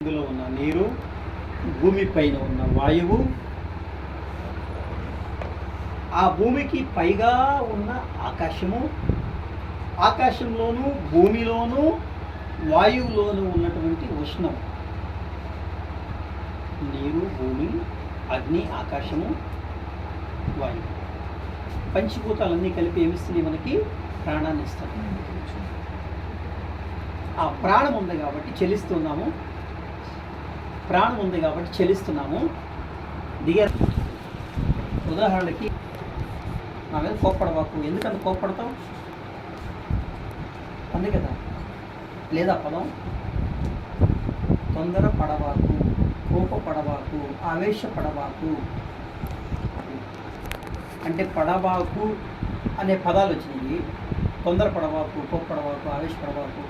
ఇందులో ఉన్న నీరు, భూమిపైన ఉన్న వాయువు, ఆ భూమికి పైగా ఉన్న ఆకాశము, ఆకాశంలోనూ భూమిలోనూ వాయువులోనూ ఉన్నటువంటి ఉష్ణం. నీరు, భూమి, అగ్ని, ఆకాశము, వాయువు, పంచభూతాలన్నీ కలిపి ఏమిస్తుంది? మనకి ప్రాణాన్ని ఇస్తుంది. ఆ ప్రాణం ఉంది కాబట్టి చెలిస్తున్నాము, ప్రాణం ఉంది కాబట్టి చెలిస్తున్నాము. ఉదాహరణకి నా మీద కోప్పడబాకు, ఎందుకంత కోప్పడతావు? అంది కదా, లేదా పదం తొందర పడబాకు, కోపపడబాకు, ఆవేశపడబాకు అంటే పడబాకు అనే పదాలు వచ్చినాయి. తొందర పడబాకు, కోప్పడబాకు, ఆవేశపడబాకు,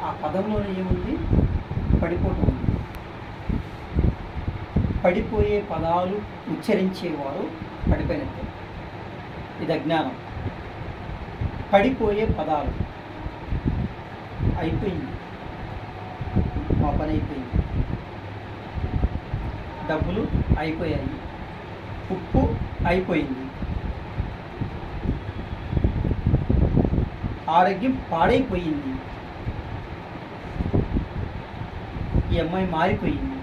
ఆ పదంలోనే ఏముంది? పడిపోవటం ఉంది. పడిపోయే పదాలు ఉచ్చరించేవారు పడిపోయినట్టే. ఇది అజ్ఞానం. పడిపోయే పదాలు అయిపోయింది, మా పని అయిపోయింది, డబ్బులు అయిపోయాయి, ఉప్పు అయిపోయింది, ఆరోగ్యం పాడైపోయింది, ఈ అమ్మాయి మారిపోయింది,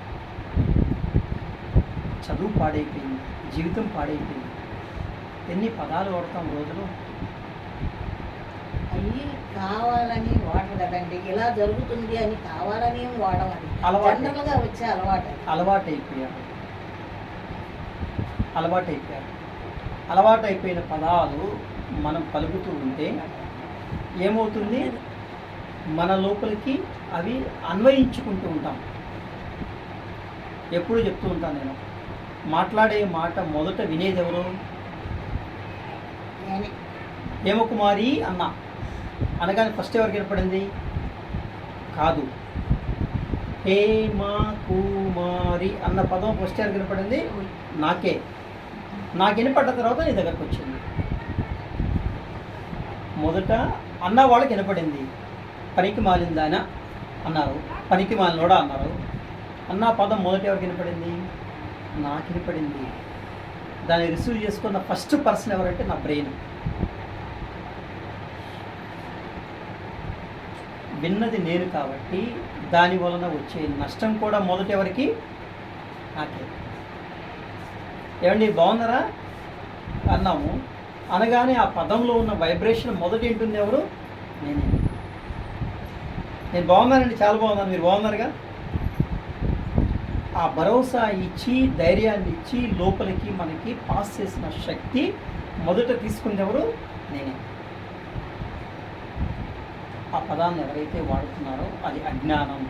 చదువు పాడైపోయింది, జీవితం పాడైపోయింది. ఎన్ని పదాలు వాడతాం రోజులో? అవి కావాలని వాడరు కదండి, ఇలా జరుగుతుంది అని కావాలని వాడమని జనరల్గా వచ్చే అలవాటైపోయారు. అలవాటైపోయిన పదాలు మనం పలుకుతూ ఉంటే ఏమవుతుంది? మన లోపలికి అవి అన్వయించుకుంటూ ఉంటాం. ఎప్పుడు చెప్తూ ఉంటాను నేను, మాట్లాడే మాట మొదట వినేది ఎవరు? హేమకుమారి అన్న అనగానే ఫస్ట్ ఎవరికి వినపడింది? కాదు, హేమకుమారి అన్న పదం ఫస్ట్ ఎవరికి వినపడింది? నాకే. నాకు వినపడ్డ తర్వాత నీ దగ్గరకు వచ్చింది. మొదట అన్న వాళ్ళకి వినపడింది, పనికి మాలిందానా అన్నారు, పనికి మాలినోడా అన్నారు. అన్న పదం మొదట ఎవరికి వినపడింది? నాకు వినపడింది. దాన్ని రిసీవ్ చేసుకున్న ఫస్ట్ పర్సన్ ఎవరంటే నా బ్రెయిన్. విన్నది నేను కాబట్టి దాని వలన వచ్చే నష్టం కూడా మొదట ఎవరికి? నాకే. ఏమండి బాగున్నారా అన్నాము అనగానే ఆ పదంలో ఉన్న వైబ్రేషన్ మొదటి ఉంటుంది ఎవరు? నేనే. నేను బాగున్నానండి, చాలా బాగున్నాను, మీరు బాగున్నారుగా? ఆ భరోసా ఇచ్చి, ధైర్యాన్ని ఇచ్చి, లోపలికి మనకి పాస్ చేసిన శక్తి మొదట తీసుకుంది ఎవరు? నేనే. ఆ పదాన్ని ఎవరైతే వాడుతున్నారో అది అజ్ఞానం.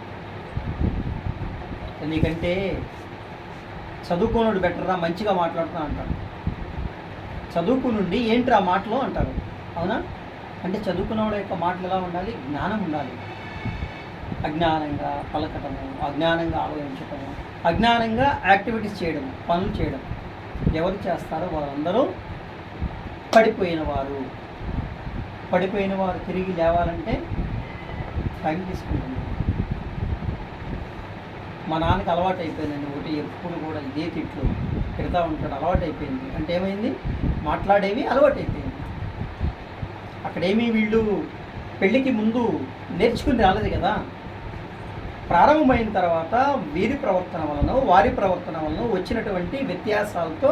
ఎందుకంటే చదువుకోనుడు బెటర్రా, మంచిగా మాట్లాడుతున్నా అంటారు. చదువుకునుండి ఏంట్రా మాటలు అంటారు. అవునా? అంటే చదువుకున్నవాడు యొక్క మాటలు ఎలా ఉండాలి? జ్ఞానం ఉండాలి. అజ్ఞానంగా పలకటము, అజ్ఞానంగా ఆలోచించటము, అజ్ఞానంగా యాక్టివిటీస్ చేయడం, పనులు చేయడం ఎవరు చేస్తారో వాళ్ళందరూ పడిపోయిన వారు తిరిగి లేవాలంటే టైం తీసుకుంటుంది. మా నాన్నకి అలవాటు అయిపోయిందండి, ఒకటి ఎప్పుడు కూడా ఇదే తిట్లు తిడతా ఉంటాడు, అలవాటు అయిపోయింది. అంటే ఏమైంది? మాట్లాడేవి అలవాటు అయిపోయింది. అక్కడేమీ వీళ్ళు పెళ్ళికి ముందు నేర్చుకుని రాలేదు కదా. ప్రారంభమైన తర్వాత వీరి ప్రవర్తన వలన, వారి ప్రవర్తన వలన వచ్చినటువంటి వ్యత్యాసాలతో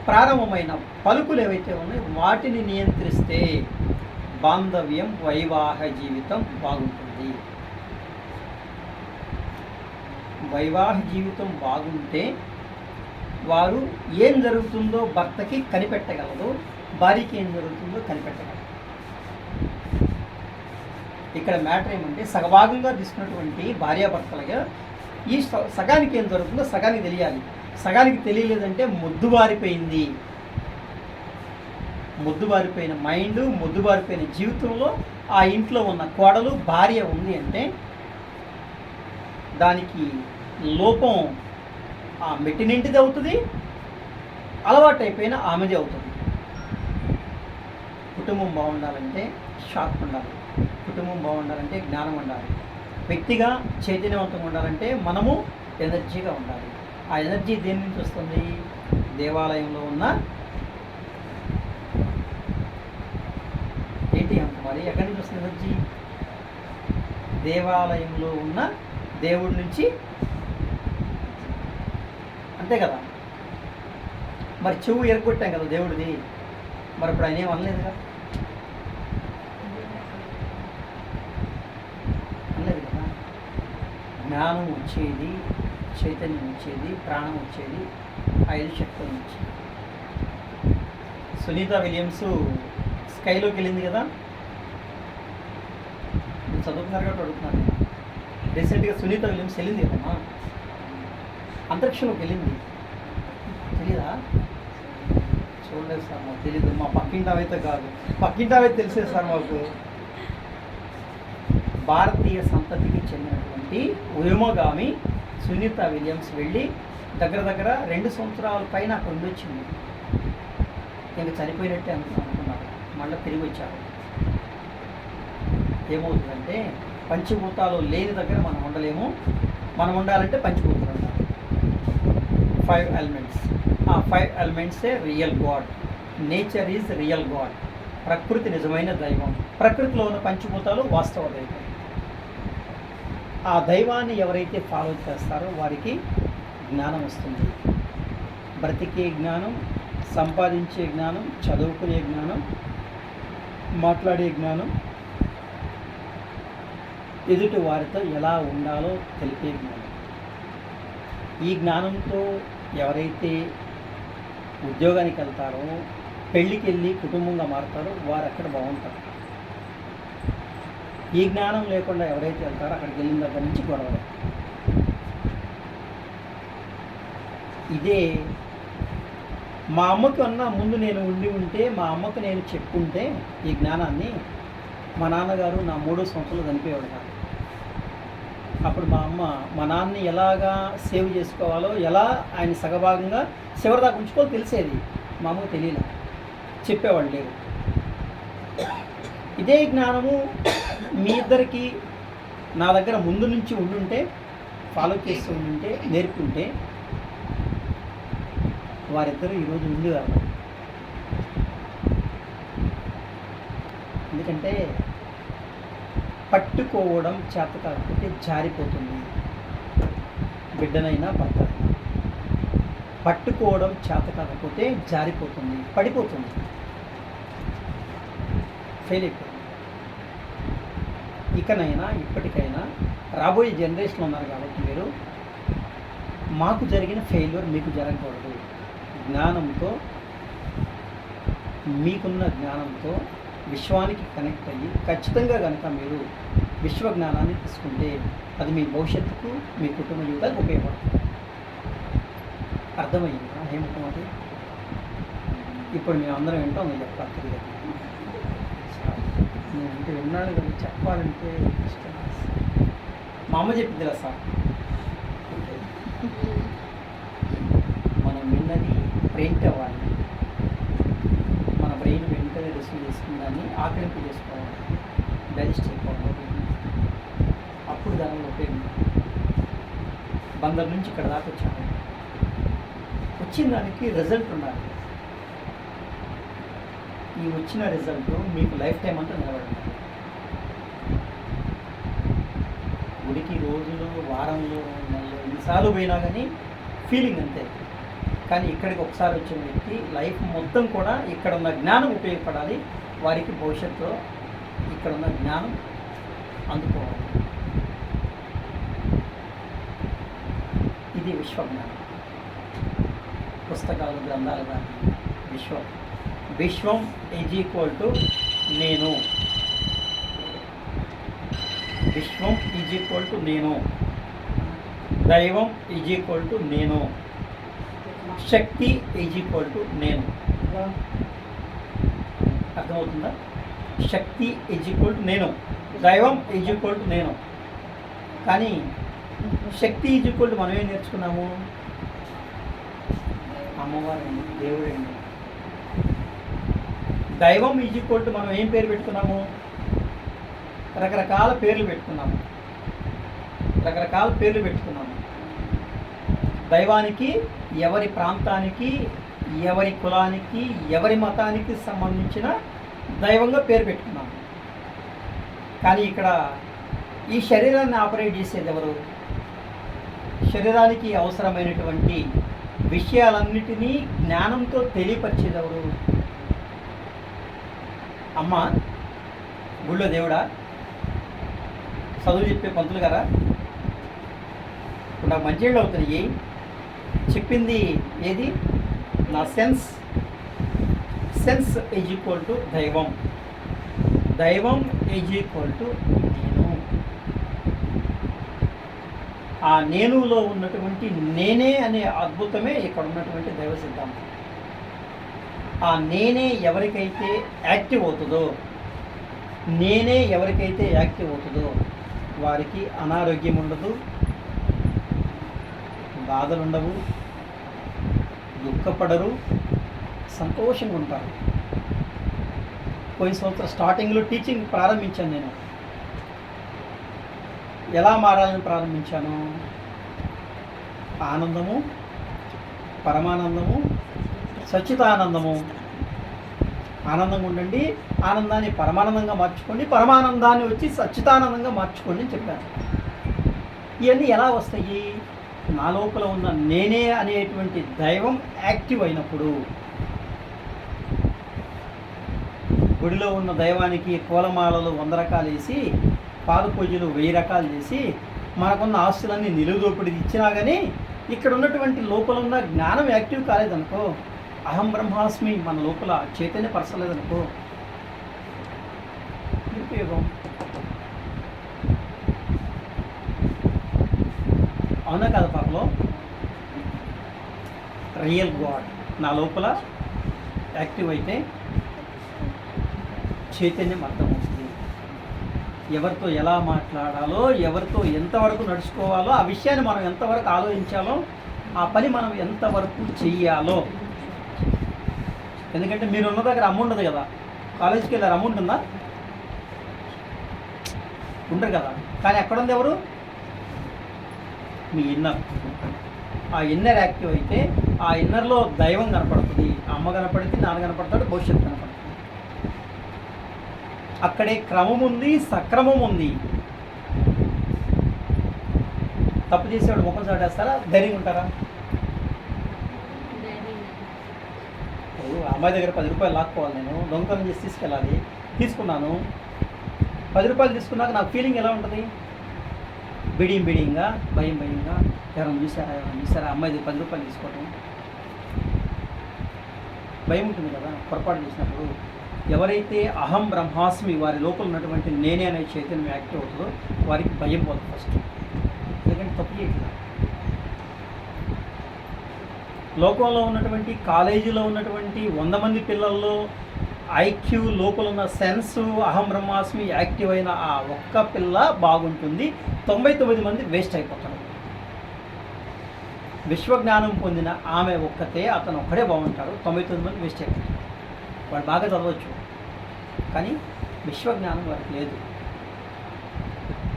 ప్రారంభమైన పలుకులు ఏవైతే ఉన్నాయో వాటిని నియంత్రిస్తే బాంధవ్యం, వైవాహిక జీవితం బాగుంటుంది. వైవాహిక జీవితం బాగుంటే వారు ఏం జరుగుతుందో భర్తకి కనిపెట్టగలదు, భార్యకి ఏం జరుగుతుందో కనిపెట్టగలదు. ఇక్కడ మ్యాటర్ ఏమంటే సగభాగంగా తీసుకున్నటువంటి భార్యాభర్తలుగా ఈ సగానికి ఏం జరుగుతుందో సగానికి తెలియాలి. సగానికి తెలియలేదంటే మొద్దుబారిపోయిన మైండ్, మొద్దుబారిపోయిన జీవితంలో ఆ ఇంట్లో ఉన్న కోడలు, భార్య ఉంది అంటే దానికి లోపం ఆ మెట్టినింటిది అవుతుంది, అలవాటు అయిపోయిన ఆమెది అవుతుంది. కుటుంబం బాగుండాలంటే షార్ప్ ఉండాలి, కుటుంబం బాగుండాలంటే జ్ఞానం ఉండాలి, వ్యక్తిగా చైతన్యవంతంగా ఉండాలంటే మనము ఎనర్జీగా ఉండాలి. ఆ ఎనర్జీ దేని నుంచి వస్తుంది? దేవాలయంలో ఉన్న ఏంటి అంత మరి ఎక్కడి నుంచి వస్తుంది ఎనర్జీ? దేవాలయంలో ఉన్న దేవుడి నుంచి, అంతే కదా. మరి చెవు ఎరగొట్టాం కదా దేవుడిది, మరి ఇప్పుడు ఆయన ఏం అనలేదుగా, అనలేదు కదా. జ్ఞానం వచ్చేది, చైతన్యం వచ్చేది, ప్రాణం వచ్చేది 5 శక్తుల నుంచి. సునీత విలియమ్స్ స్కైలోకి వెళ్ళింది కదా, మీరు చదువుతున్నారు కాబట్టి అడుగుతున్నాను. రీసెంట్గా సునీత విలియమ్స్ వెళ్ళింది కదమ్మా, అంతరిక్షంలోకి వెళ్ళింది. తెలీదా? చూడలేదు సార్, మాకు తెలీదు. మా పక్కింటావైతే కాదు, పక్కింటావైతే తెలిసే సార్ మాకు. భారతీయ సంతతికి చెందినటువంటి వ్యోమగామి సునీత విలియమ్స్ వెళ్ళి దగ్గర దగ్గర 2 సంవత్సరాల పైన అక్కడ ఉండొచ్చింది. ఇంకా చనిపోయినట్టే అనుకున్నారు, మళ్ళీ తిరిగి వచ్చారు. ఏమవుతుందంటే పంచభూతాలు లేని దగ్గర మనం ఉండలేము, మనం ఉండాలంటే పంచభూతాలు ఉండాలి. 5 ఎలిమెంట్స్. ఆ 5 ఎలిమెంట్సే real god. Nature is real god. ప్రకృతి నిజమైన దైవం. ప్రకృతిలో ఉన్న పంచభూతాలు వాస్తవ దైవం. ఆ దైవాన్ని ఎవరైతే ఫాలో చేస్తారో వారికి జ్ఞానం వస్తుంది. బ్రతికే జ్ఞానం, సంపాదించే జ్ఞానం, చదువుకునే జ్ఞానం, మాట్లాడే జ్ఞానం, ఎదుటి వారితో ఎలా ఉండాలో తెలిపే జ్ఞానం. ఈ జ్ఞానంతో ఎవరైతే ఉద్యోగానికి వెళ్తారో, పెళ్ళికి వెళ్ళి కుటుంబంగా మారుతారో వారు అక్కడ బాగుంటారు. ఈ జ్ఞానం లేకుండా ఎవరైతే వెళ్తారో అక్కడికి వెళ్ళిన దగ్గర నుంచి గొడవలు. ఇదే మా అమ్మకి అన్న ముందు నేను ఉంటే, మా అమ్మకు నేను చెప్పుంటే ఈ జ్ఞానాన్ని, మా నాన్నగారు నా 3వ సంవత్సరంలో చనిపోయేవాడు కాదు. అప్పుడు మా అమ్మ మా నాన్నని ఎలాగా సేవ్ చేసుకోవాలో, ఎలా ఆయన సగభాగంగా చివరిదాకా ఉంచుకోవాలో తెలిసేది. మా అమ్మకు తెలియదు, చెప్పేవాళ్ళు లేరు. ఇదే జ్ఞానము మీ ఇద్దరికి నా దగ్గర ముందు నుంచి ఉండుంటే, ఫాలో చేస్తూ ఉండుంటే, నేర్పుంటే వారిద్దరూ ఈరోజు ఉండేవారు. ఎందుకంటే పట్టుకోవడం చేత కాకపోతే జారిపోతుంది. బిడ్డనైనా భర్త పట్టుకోవడం చేత కాకపోతే జారిపోతుంది, పడిపోతుంది, ఫెయిల్ అయిపోతుంది. ఇకనైనా ఇప్పటికైనా రాబోయే జనరేషన్లో ఉన్నారు కాబట్టి మీరు, మాకు జరిగిన ఫెయిల్యూర్ మీకు జరగకూడదు. జ్ఞానంతో, మీకున్న జ్ఞానంతో విశ్వానికి కనెక్ట్ అయ్యి ఖచ్చితంగా కనుక మీరు విశ్వ జ్ఞానాన్ని తీసుకుంటే అది మీ భవిష్యత్తుకు, మీ కుటుంబ జీవితానికి ఉపయోగపడుతుంది. అర్థమయ్యిందా ఏమిటం అది? ఇప్పుడు మేము అందరం వింటాం, నేను చెప్పాలి. నేను ఇంటి విన్నాను కదా, చెప్పాలంటే ఇష్టం. మా అమ్మ చెప్పిందిరా సార్, మనం విన్నది ప్రింట్ అవ్వాలి, మన బ్రెయిన్ వెంటనే రిసీవ్ చేసుకుని ఆకలింపు చేసుకోవాలి, డైజెస్ట్ అయిపోవాలి. అప్పుడు దానిలో ఉపయోగం. బందర్ నుంచి ఇక్కడ దాకా వచ్చాను, వచ్చిన దానికి రిజల్ట్ ఉండాలి. ఈ వచ్చిన రిజల్ట్ మీకు లైఫ్ టైం అంతా నిలబడాలి. గుడికి రోజులు, వారంలో, నెలలో ఎన్నిసార్లు పోయినా కానీ ఫీలింగ్ అంతే. కానీ ఇక్కడికి ఒకసారి వచ్చిన వ్యక్తి లైఫ్ మొత్తం కూడా ఇక్కడ ఉన్న జ్ఞానం ఉపయోగపడాలి. వారికి భవిష్యత్తులో ఇక్కడ ఉన్న జ్ఞానం అందుకోవాలి. ఇది విశ్వజ్ఞానం. పుస్తకాలు, గ్రంథాలు కానీ విశ్వం. విశ్వం ఈజ్ ఈక్వల్ టు నేను. విశ్వం ఈజ్ ఈక్వల్ టు నేను. దైవం ఈజ్ ఈక్వల్ టు నేను. శక్తి ఈజ్ ఈక్వల్ టు నేను. అర్థమవుతుందా? శక్తి ఈజ్ ఈక్వల్ టు నేను, దైవం ఈజ్ ఈక్వల్ టు నేను. కానీ శక్తి ఈజ్ ఈక్వల్ టు మనం ఏం నేర్చుకున్నాము? అమ్మవారండి, దేవుడండి. దైవం ఈజ్ ఈక్వల్ టు మనం ఏం పేరు పెట్టుకున్నాము? రకరకాల పేర్లు పెట్టుకున్నాము. రకరకాల పేర్లు పెట్టుకున్నాము. దైవానికి ఎవరి ప్రాంతానికి, ఎవరి కులానికి, ఎవరి మతానికి సంబంధించిన దైవంగా పేరు పెట్టుకున్నాము. కానీ ఇక్కడ ఈ శరీరాన్ని ఆపరేట్ చేసేది ఎవరు? శరీరానికి అవసరమైనటువంటి విషయాలన్నిటినీ జ్ఞానంతో తెలియపరిచేది ఎవరు? అమ్మ, గుళ్ళో దేవుడా, చదువు చెప్పే పంతులు గారా? ఇప్పుడు నాకు మంచిళ్ళు అవుతున్నాయి. చెప్పింది ఏది? నా సెన్స్ ఈజ్ ఈక్వల్ టు దైవం, దైవం ఈజ్ ఈక్వల్ టు నేను. ఆ నేనులో ఉన్నటువంటి నేనే అనే అద్భుతమే ఇక్కడ ఉన్నటువంటి దైవ సిద్ధాంతం. ఆ నేనే ఎవరికైతే యాక్టివ్ అవుతుందో, నేనే ఎవరికైతే యాక్టివ్ అవుతుందో వారికి అనారోగ్యం ఉండదు, బాధలు ఉండవు, దుఃఖపడరు, సంతోషంగా ఉంటారు. పోయిన సంవత్సరం స్టార్టింగ్లో టీచింగ్ ప్రారంభించాను. నేను ఎలా మారాలని ప్రారంభించాను? ఆనందము, పరమానందము, సచ్చిదానందము. ఆనందంగా ఉండండి, ఆనందాన్ని పరమానందంగా మార్చుకోండి, పరమానందాన్ని వచ్చి సచ్చిదానందంగా మార్చుకోండి అని చెప్పాను. ఇవన్నీ ఎలా వస్తాయి? నా లోపల ఉన్న నేనే అనేటువంటి దైవం యాక్టివ్ అయినప్పుడు. గుడిలో ఉన్న దైవానికి పూలమాలలు 100 రకాలు వేసి, పాద పూజలు 1000 రకాలు చేసి, మనకున్న ఆస్తులన్నీ నిలువుదోపిడి ఇచ్చినా కానీ ఇక్కడ ఉన్నటువంటి లోపల ఉన్న జ్ఞానం యాక్టివ్ కాలేదనుకో, అహం బ్రహ్మాస్మి మన లోపల చైతన్య పరచలేదనుకో, ఉపయోగం. అవునా కదా పాపలో? రియల్ గాడ్ నా లోపల యాక్టివ్ అయితే చైతన్యం అర్థమవుతుంది. ఎవరితో ఎలా మాట్లాడాలో, ఎవరితో ఎంతవరకు నడుచుకోవాలో, ఆ విషయాన్ని మనం ఎంతవరకు ఆలోచించాలో, ఆ పని మనం ఎంతవరకు చెయ్యాలో. ఎందుకంటే మీరు ఉన్న దగ్గర అమ్మ ఉండదు కదా. కాలేజీకి వెళ్ళారు, అమ్మ ఉంటుందా? ఉండరు కదా. కానీ ఎక్కడుంది ఎవరు? మీ ఇన్నర్. ఆ ఇన్నర్ యాక్టివ్ అయితే ఆ ఇన్నర్లో దైవం కనపడుతుంది, అమ్మ కనపడుతుంది, నాన్న కనపడతాడు, భవిష్యత్తు కనపడుతుంది. అక్కడే క్రమం ఉంది, సక్రమం ఉంది. తప్పు చేసేవాడు ముఖం చాటేస్తారా? ధైర్యంగా ఉంటారా? అమ్మాయి దగ్గర 10 రూపాయలు లాక్కోవాలి, నేను దొంగతనం చేసి తీసుకెళ్ళాలి, తీసుకున్నాను. 10 రూపాయలు తీసుకున్నాక నాకు ఫీలింగ్ ఎలా ఉంటుంది? బిడింగా, భయంగా, ఎవరైనా చూసారా అమ్మాయి 10 రూపాయలు తీసుకోవటం? భయం ఉంటుంది కదా పొరపాటు చేసినప్పుడు. ఎవరైతే అహం బ్రహ్మాస్మి వారి లోపల ఉన్నటువంటి నేనే అనే చైతన్యం యాక్టివ్ అవుతుందో వారికి భయం పోతుంది ఫస్ట్. ఎందుకంటే తప్పు చేయట్లేదు. లోకంలో ఉన్నటువంటి కాలేజీలో ఉన్నటువంటి 100 మంది పిల్లల్లో ఐక్యూ లోపల ఉన్న సెన్స్ అహం బ్రహ్మాస్మి యాక్టివ్ అయిన ఆ ఒక్క పిల్ల బాగుంటుంది, 99 మంది వేస్ట్ అయిపోతారు. విశ్వజ్ఞానం పొందిన ఆమె ఒక్కతే, అతను ఒక్కడే బాగుంటారు, 99 మంది వేస్ట్ అయిపోతారు. వాడు బాగా చదవచ్చు కానీ విశ్వజ్ఞానం వారికి లేదు.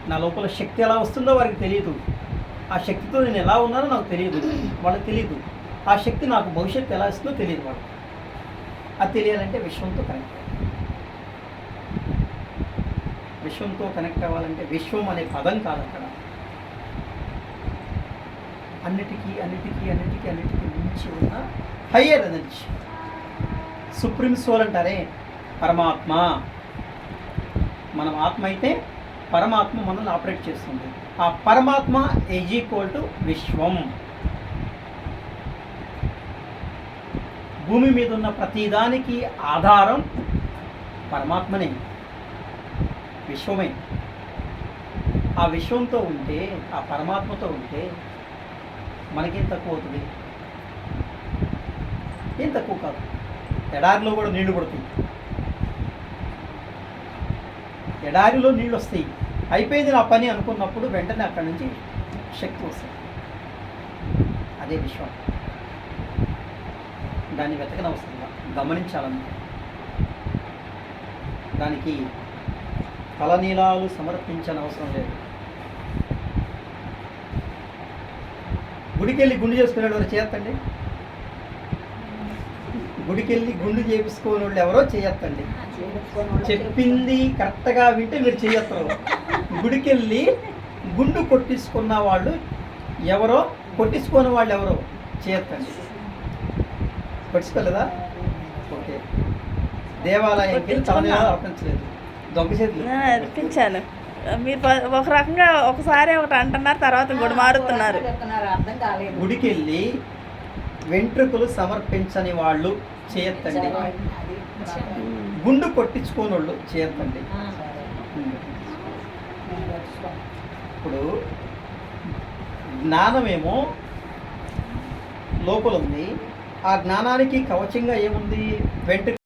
నా లోపల శక్తి ఎలా వస్తుందో వారికి తెలియదు, ఆ శక్తితో నేను ఎలా ఉన్నానో నాకు తెలియదు, వాళ్ళకి తెలియదు. ఆ శక్తి నాకు భవిష్యత్తు ఎలా ఇస్తుందో తెలియదు వాళ్ళకి. అది తెలియాలంటే విశ్వంతో కనెక్ట్ అవ్వాలి. విశ్వంతో కనెక్ట్ అవ్వాలంటే విశ్వం అనే పదం కాదు అక్కడ. అన్నిటికీ మించి ఉన్న హయ్యర్ ఎనర్జీ, సుప్రీం సోల్ అంటారే పరమాత్మ. మనం ఆత్మ అయితే పరమాత్మ మనల్ని ఆపరేట్ చేస్తుంది. ఆ పరమాత్మ ఈజ్ ఈక్వల్ టు విశ్వం. భూమి మీద ఉన్న ప్రతిదానికి ఆధారం పరమాత్మనే, విశ్వమే. ఆ విశ్వంతో ఉంటే, ఆ పరమాత్మతో ఉంటే మనకేం తక్కువ అవుతుంది? ఏం తక్కువ కాదు. ఎడారిలో కూడా నీళ్లు పడుతుంది, ఎడారిలో నీళ్ళు వస్తాయి. అయిపోయింది నా పని అనుకున్నప్పుడు వెంటనే అక్కడి నుంచి శక్తి వస్తుంది. అదే విశ్వం. దాన్ని వెతకనవసరంగా గమనించాలంటే దానికి తలనీలాలు సమర్పించనవసరం లేదు. గుడికెళ్ళి గుండు చేసుకునే వాళ్ళు చేయొద్దండి. గుడికెళ్ళి గుండు చేపించుకోని వాళ్ళు ఎవరో చేయొద్దండి. చెప్పింది కరెక్ట్గా వింటే మీరు చేయొత్తరు. గుడికెళ్ళి గుండు కొట్టించుకున్న వాళ్ళు ఎవరో, కొట్టించుకోని వాళ్ళు ఎవరో చేయొద్దండి. కొట్టించుకోలేదా? ఓకే. దేవాలయంకి వెళ్ళి తలనీలాలు అర్పించలేదు, దొంగ చేతులు అర్పించాను. మీరు ఒక రకంగా ఒకసారి ఒకటి అంటున్నారు, తర్వాత ఇంకోటి మారుతున్నారు. అర్థం కాలేదు. గుడికి వెళ్ళి వెంట్రుకలు సమర్పించని వాళ్ళు చేయొద్దండి. గుండు కొట్టించుకోని వాళ్ళు చేయొద్దండి. ఇప్పుడు జ్ఞానమేమో లోపల ఉంది, ఆ జ్ఞానానికి కవచంగా ఏముంది? వెంట్రుక